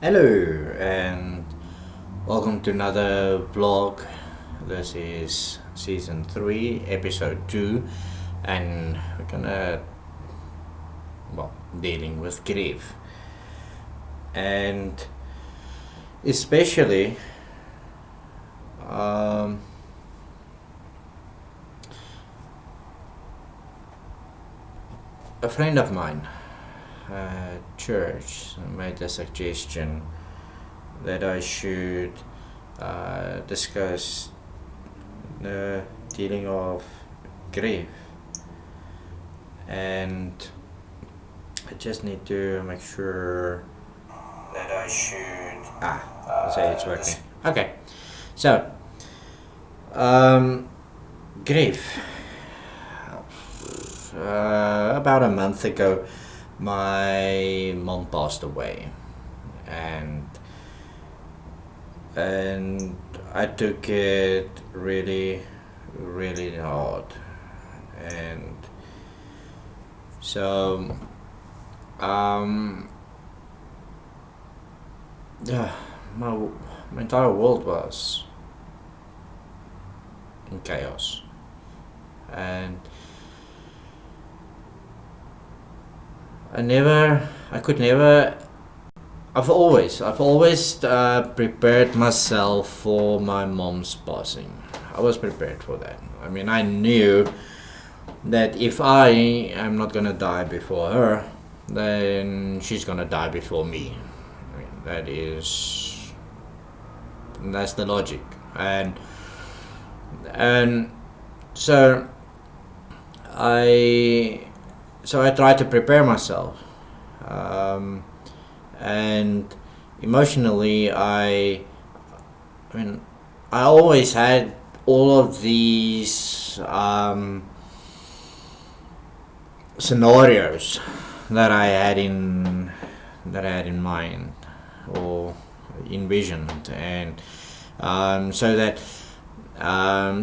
Hello and welcome to another vlog. This is season 3, episode 2, and we're gonna, dealing with grief, and especially a friend of mine church made a suggestion that I should discuss the dealing of grief, and I just need to make sure that I should say it's working. Okay, so grief. About a month ago, my mom passed away, and I took it really hard, and so yeah, my entire world was in chaos, and I've always prepared myself for my mom's passing. I was prepared for that. I mean, I knew that if I am not gonna die before her, then she's gonna die before me. I mean, that's the logic, and so I tried to prepare myself, and emotionally, I always had all of these scenarios that I had in mind or envisioned, and so that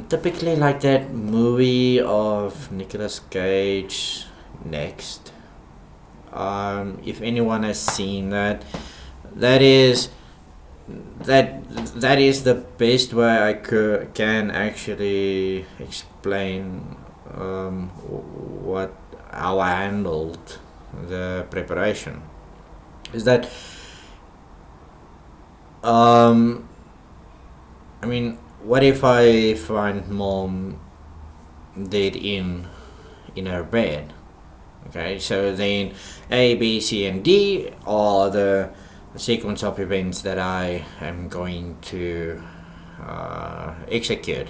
typically like that movie of Nicolas Cage, Next. If anyone has seen that, that is the best way I can actually explain how I handled the preparation. Is that what if I find mom dead in her bed? Okay, so then A, B, C, and D are the sequence of events that I am going to execute.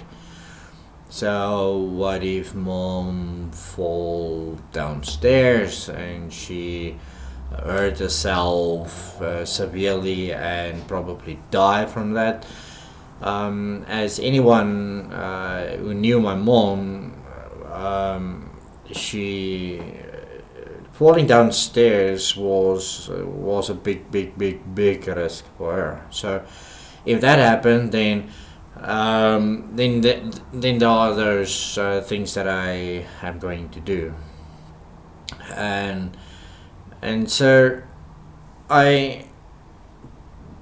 So what if mom fall downstairs and she hurt herself severely and probably die from that? As anyone who knew my mom, she falling downstairs was a big risk for her. So if that happened, then there are those things that I am going to do, and so I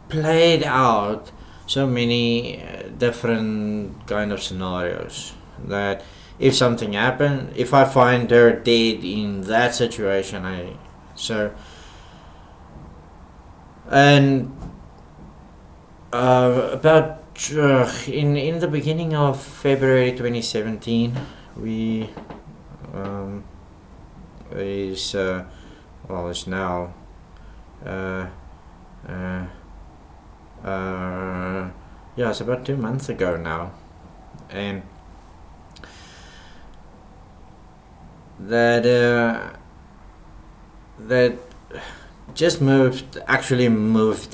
played out so many different kind of scenarios that if something happened, if I find her dead in that situation, about in the beginning of February 2017, we it's now it's about 2 months ago now, and that just moved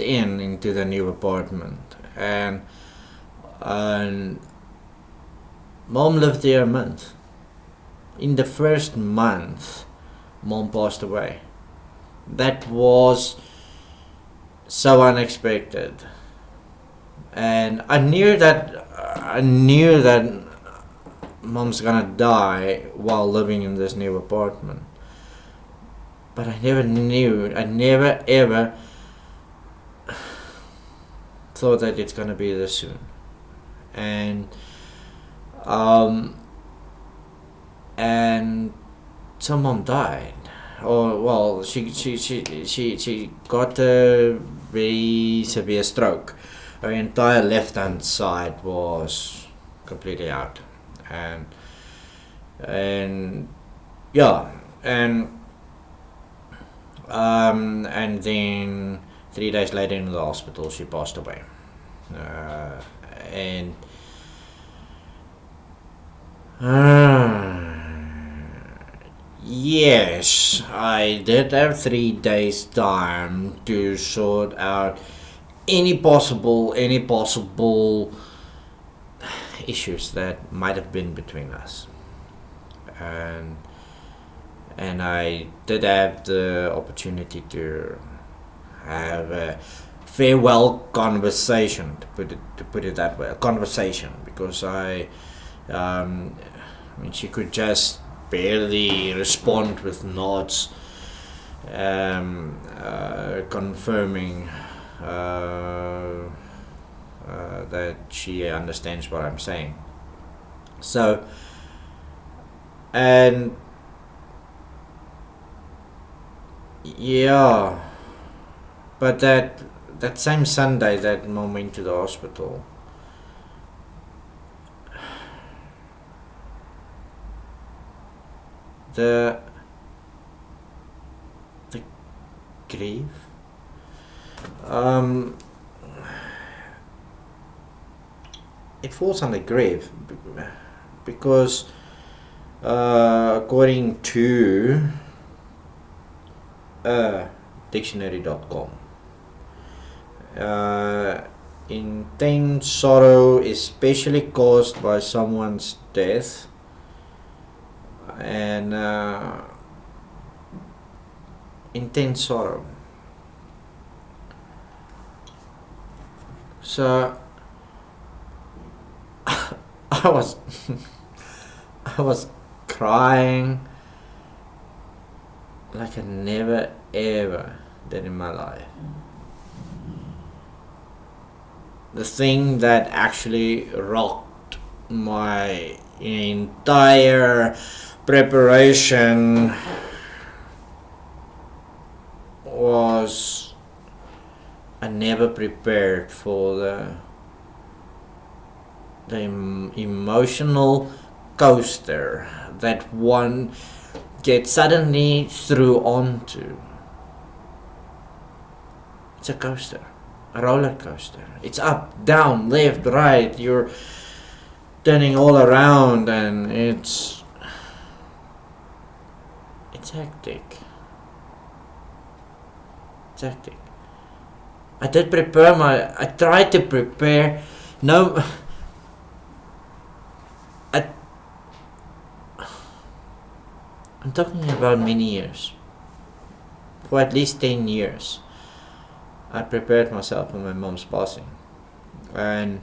into the new apartment, and mom lived there a month. In the first month, mom passed away. That was so unexpected, and I knew that mom's gonna die while living in this new apartment, but I never thought that it's gonna be this soon, and um, and so mom died. Or well, she got a very severe stroke. Her entire left hand side was completely out, and yeah, and then 3 days later in the hospital she passed away, and yes, I did have 3 days time to sort out any possible issues that might have been between us, and I did have the opportunity to have a farewell conversation, to put it that way, a conversation, because I mean, she could just barely respond with nods, confirming that she understands what I'm saying. So, and yeah, but that same Sunday that mom went to the hospital, the grief, it falls under grief because according to dictionary.com, intense sorrow especially caused by someone's death, and intense sorrow. So I was I was crying like I never ever did in my life. The thing that actually rocked my entire preparation was I never prepared for the emotional coaster that one gets suddenly threw onto. It's a coaster, a roller coaster. It's up, down, left, right. You're turning all around, and it's hectic. It's hectic. I tried to prepare. No, I'm talking about many years. For at least 10 years, I prepared myself for my mom's passing. And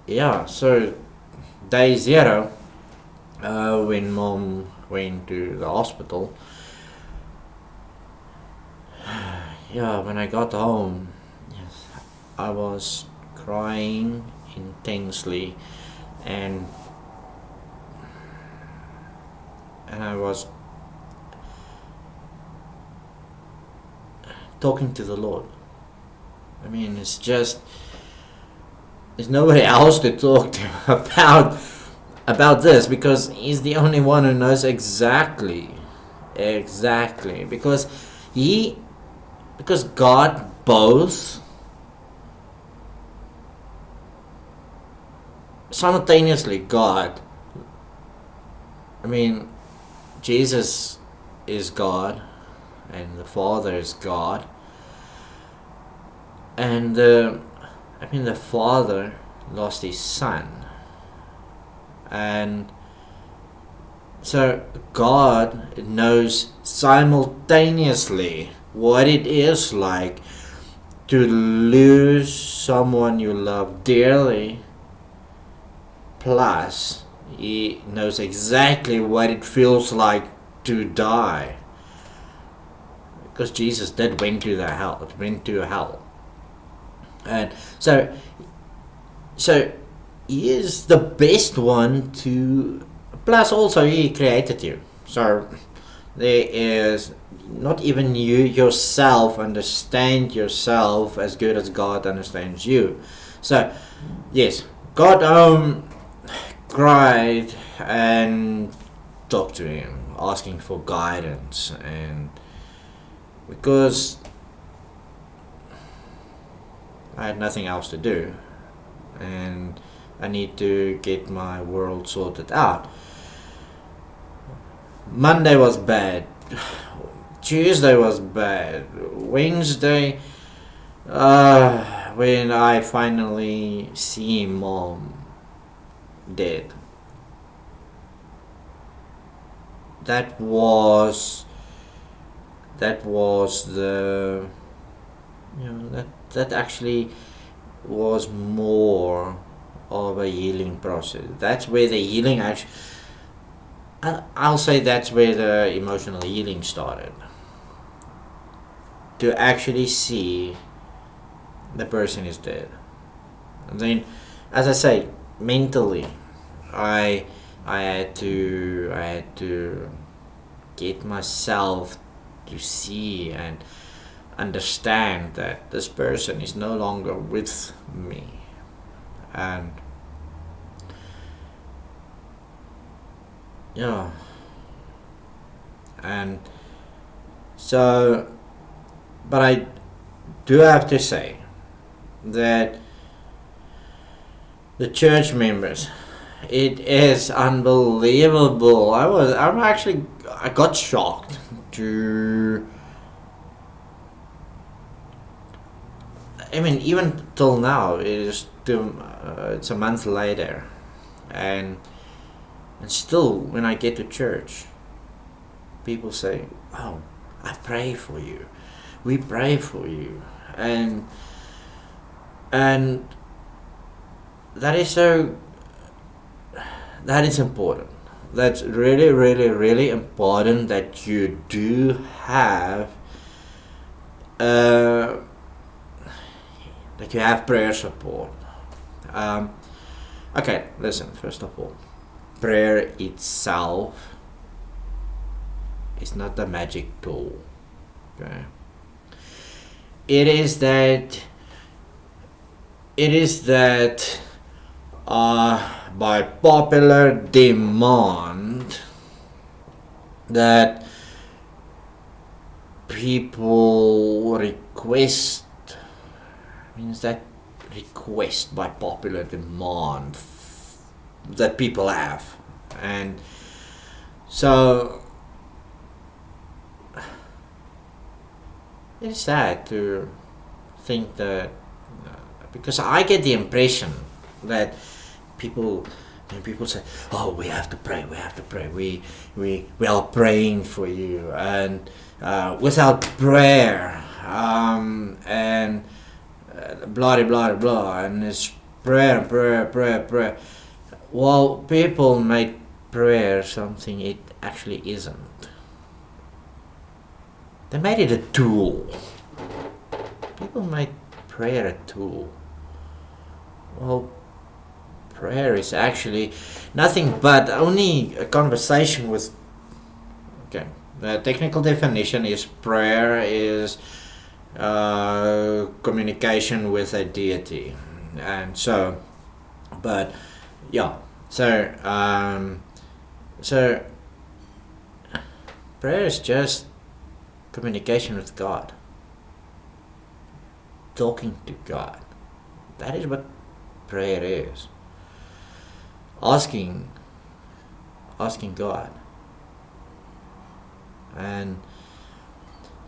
yeah, so day 0, when mom went to the hospital, yeah, when I got home, yes, I was crying intensely, and I was talking to the Lord. I mean, there's nobody else to talk to about this, because He's the only one who knows exactly, because God both simultaneously, God, I mean, Jesus is God, and the Father is God, and the Father lost His Son, and so God knows simultaneously what it is like to lose someone you love dearly, plus He knows exactly what it feels like to die, because Jesus did went to hell. And so he is the best one to, plus also he created you, so there is not even you yourself understand yourself as good as God understands you. So yes, God cried and talked to him asking for guidance, and because I had nothing else to do and I need to get my world sorted out. Monday was bad, Tuesday was bad, Wednesday, when I finally see Mom dead, that was the, that actually was more of a healing process. That's where the healing actually, I'll say that's where the emotional healing started. To actually see the person is dead. And then, as I say, mentally, I had to get myself to see and understand that this person is no longer with me. And yeah, and so, but I do have to say that the church members, it is unbelievable. I got shocked to, I mean, even till now, it's a month later, and still when I get to church, people say, "Oh, I pray for you. We pray for you," and that is so. That is important. That's really, really, really important that you do have that you have prayer support. Okay, listen. First of all, prayer itself is not a magic tool. Okay, it is that by popular demand that people request, means that request by popular demand that people have. And so it's sad to think that, because I get the impression that people say, "Oh, we have to pray, we are praying for you," and without prayer, and blah blah blah, and it's prayer. Well, people make prayer something it actually isn't. They made it a tool. People made prayer a tool. Well, prayer is actually nothing but only a conversation with, okay, the technical definition is prayer is communication with a deity. And so, but yeah, so prayer is just communication with God, talking to God. That is what prayer is. Asking God. And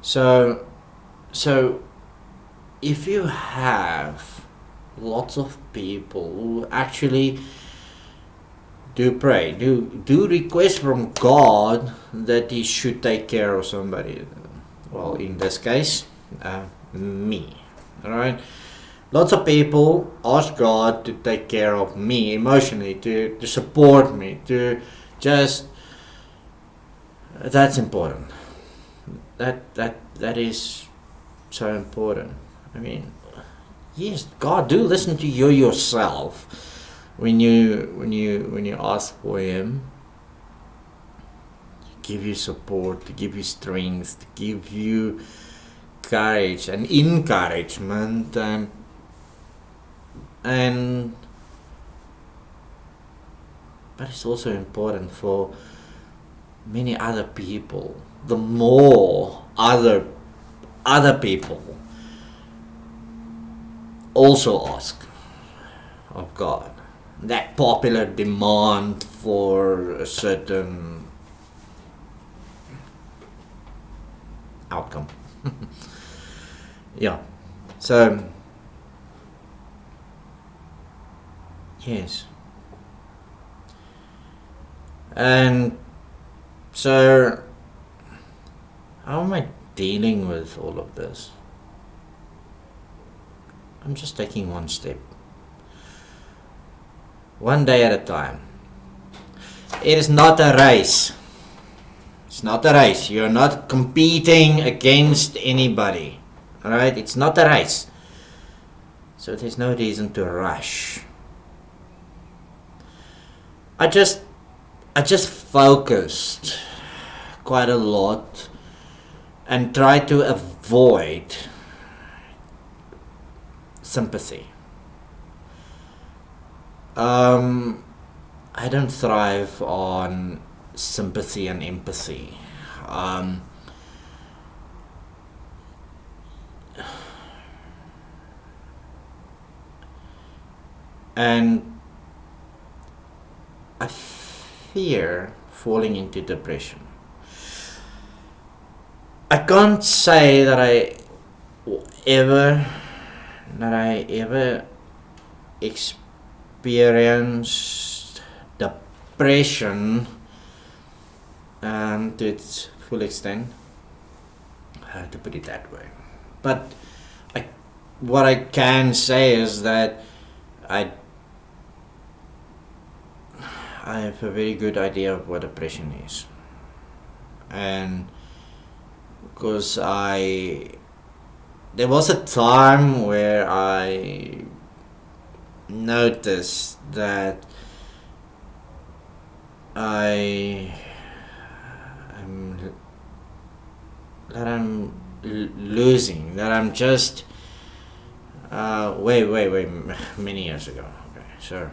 so if you have lots of people who actually do pray, do request from God that he should take care of somebody, well, in this case, me, all right? Lots of people ask God to take care of me emotionally, to support me, to just, that's important. That is so important. I mean, Yes, God, do listen to you yourself when you ask for Him to give you support, to give you strength, to give you courage and encouragement, and but it's also important for many other people. The more other people also ask of God, that popular demand for a certain outcome. Yeah. So yes. And so how am I dealing with all of this? I'm just taking one step, one day at a time. It is not a race. It's not a race. You're not competing against anybody. Alright? It's not a race. So there's no reason to rush. I just focused quite a lot and tried to avoid sympathy. I don't thrive on sympathy and empathy. And I fear falling into depression. I can't say that I ever experienced depression to its full extent. I have to put it that way. But what I can say is that I have a very good idea of what depression is, and because there was a time where I noticed that I'm losing, that I'm just way many years ago. Okay, sure.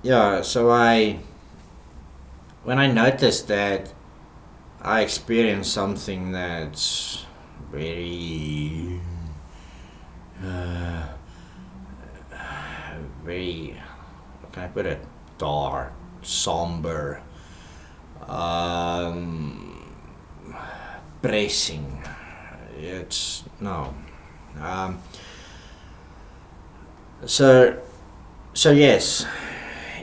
Yeah, so when I noticed that I experienced something that's very very, how can I put it, dark, somber, bracing. It's no. So yes,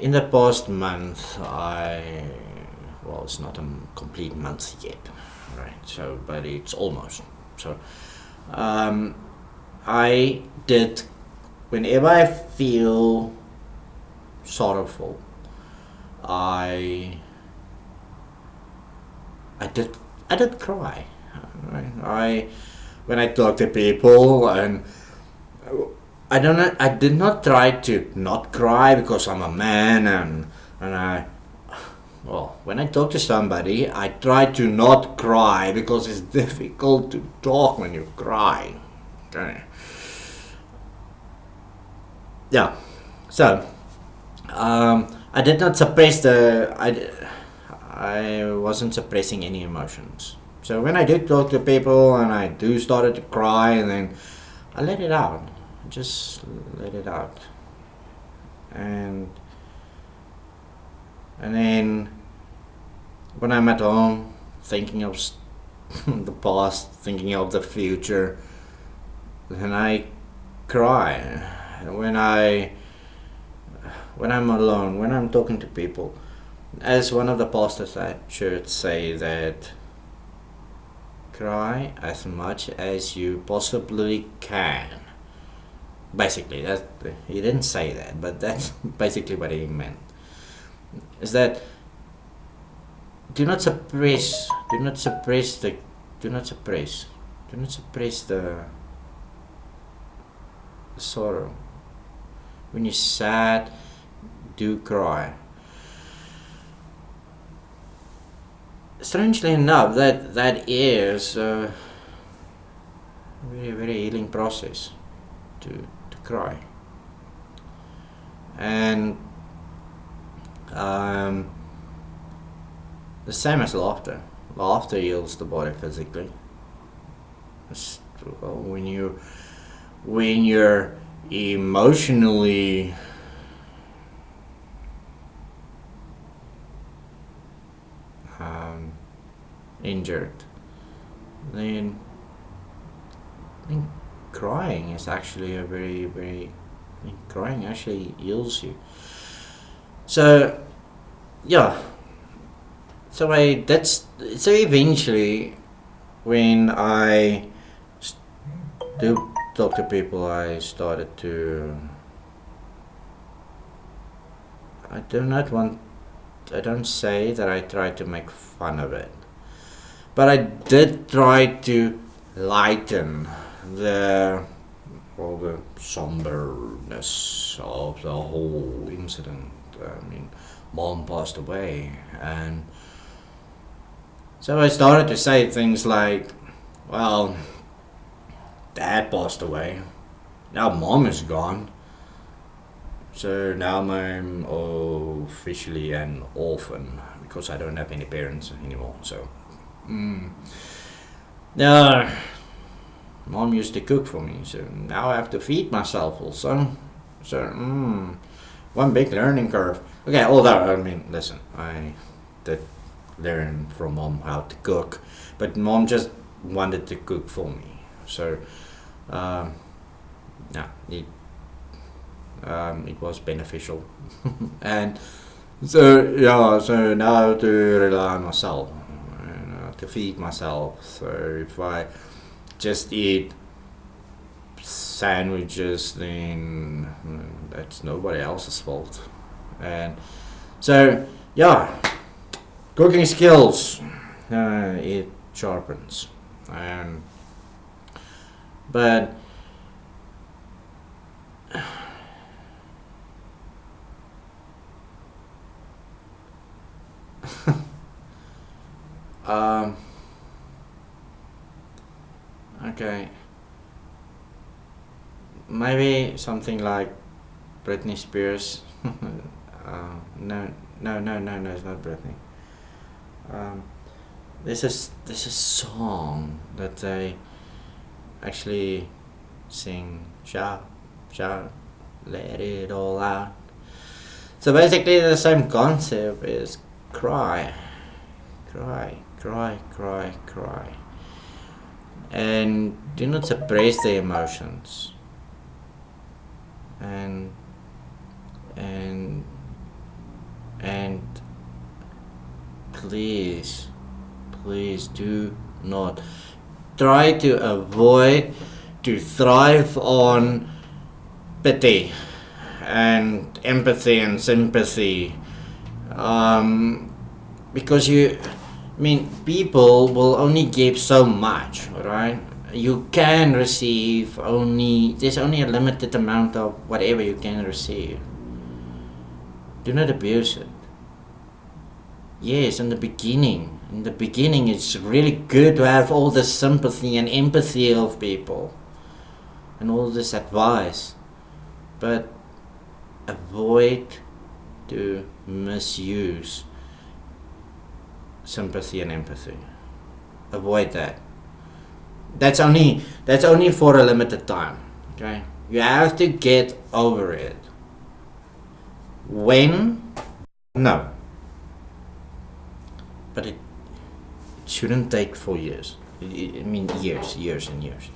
in the past month, well, it's not a complete month yet, right? So, but it's almost. So, I did, whenever I feel sorrowful, I did cry. Right? When I talk to people, and I don't know, I did not try to not cry because I'm a man, and well, when I talk to somebody, I try to not cry because it's difficult to talk when you cry. Okay. Yeah. So, I did not suppress I wasn't suppressing any emotions. So when I did talk to people and I do started to cry, and then I let it out. Just let it out. And then when I'm at home, thinking of the past, thinking of the future, then I cry. When I'm alone, when I'm talking to people, as one of the pastors at church say, that cry as much as you possibly can. Basically, he didn't say that, but that's basically what he meant. Is that do not suppress sorrow. When you're sad, do cry. Strangely enough, that is a very, very healing process to cry. And the same as laughter. Laughter heals the body physically. When you're emotionally injured, then I think crying is actually a very, very, crying actually heals you. So yeah, so eventually when I do talk to people, I started to, I don't say that I tried to make fun of it, but I did try to lighten all the somberness of the whole incident. I mean, Mom passed away, and so I started to say things like, well, Dad passed away, now Mom is gone, so now I'm officially an orphan because I don't have any parents anymore. So now Mom used to cook for me, so now I have to feed myself also. So one big learning curve. Okay, although I mean, listen, I did learn from Mom how to cook, but Mom just wanted to cook for me. So it was beneficial. And so now I have to rely on myself, to feed myself. So if I just eat sandwiches, then that's nobody else's fault. And so yeah, cooking skills, it sharpens. But okay, maybe something like Britney Spears. No, it's not Britney. This is song that they actually sing, shout, let it all out. So basically the same concept is cry, and do not suppress the emotions, and please do not try to avoid to thrive on pity and empathy and sympathy, because people will only give so much, right? You can receive there's only a limited amount of whatever you can receive. Do not abuse it. Yes, in the beginning it's really good to have all the sympathy and empathy of people and all this advice, but avoid to misuse sympathy and empathy. Avoid that. That's only for a limited time. Okay, you have to get over it. When? No. But it shouldn't take 4 years. Years and years.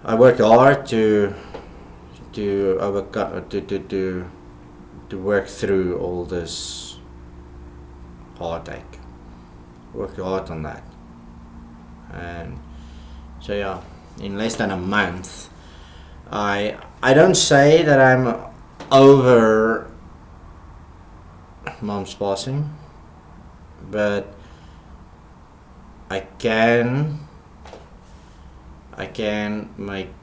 I worked hard to overcome, to work through all this heartache. Worked hard on that, and so yeah, in less than a month, I don't say that I'm over Mom's passing, but I I can make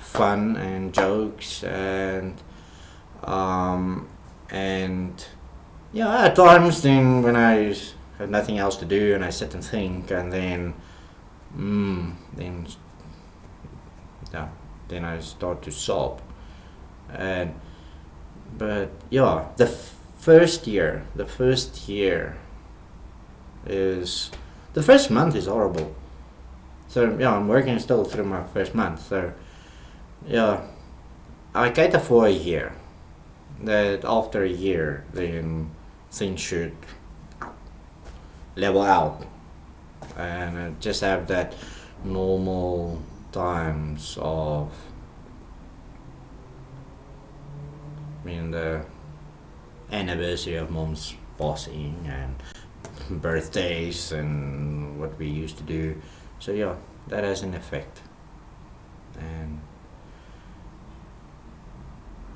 fun and jokes and yeah, at times then when I have nothing else to do and I sit and think, and then then I start to sob. But yeah, the first year is, the first month is horrible. So yeah, I'm working still through my first month. So yeah, I cater for a year. That after a year, then things should level out, and just have that normal times of, the anniversary of mom's passing and birthdays and what we used to do. So yeah, that has an effect. And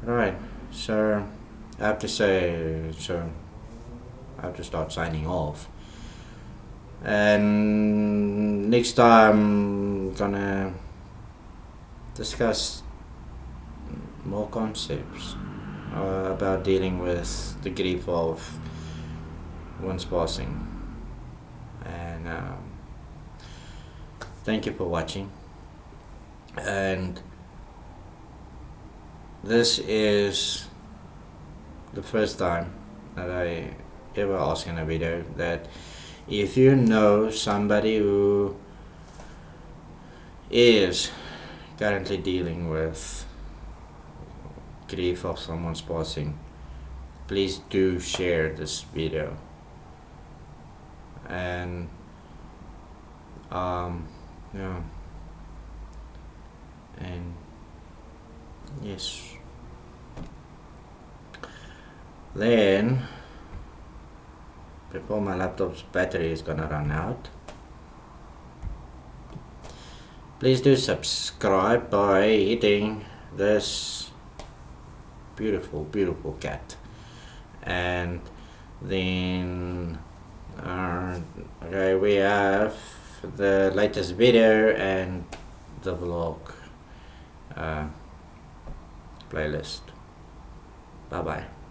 right, so I have to start signing off. And next time I'm gonna discuss more concepts about dealing with the grief of one's passing. And thank you for watching. And this is the first time that I ever ask in a video that if you know somebody who is currently dealing with grief of someone's passing, please do share this video. And yeah, and yes, then before my laptop's battery is gonna run out, please do subscribe by hitting this beautiful cat. And then okay, we have the latest video and the vlog playlist. Bye bye.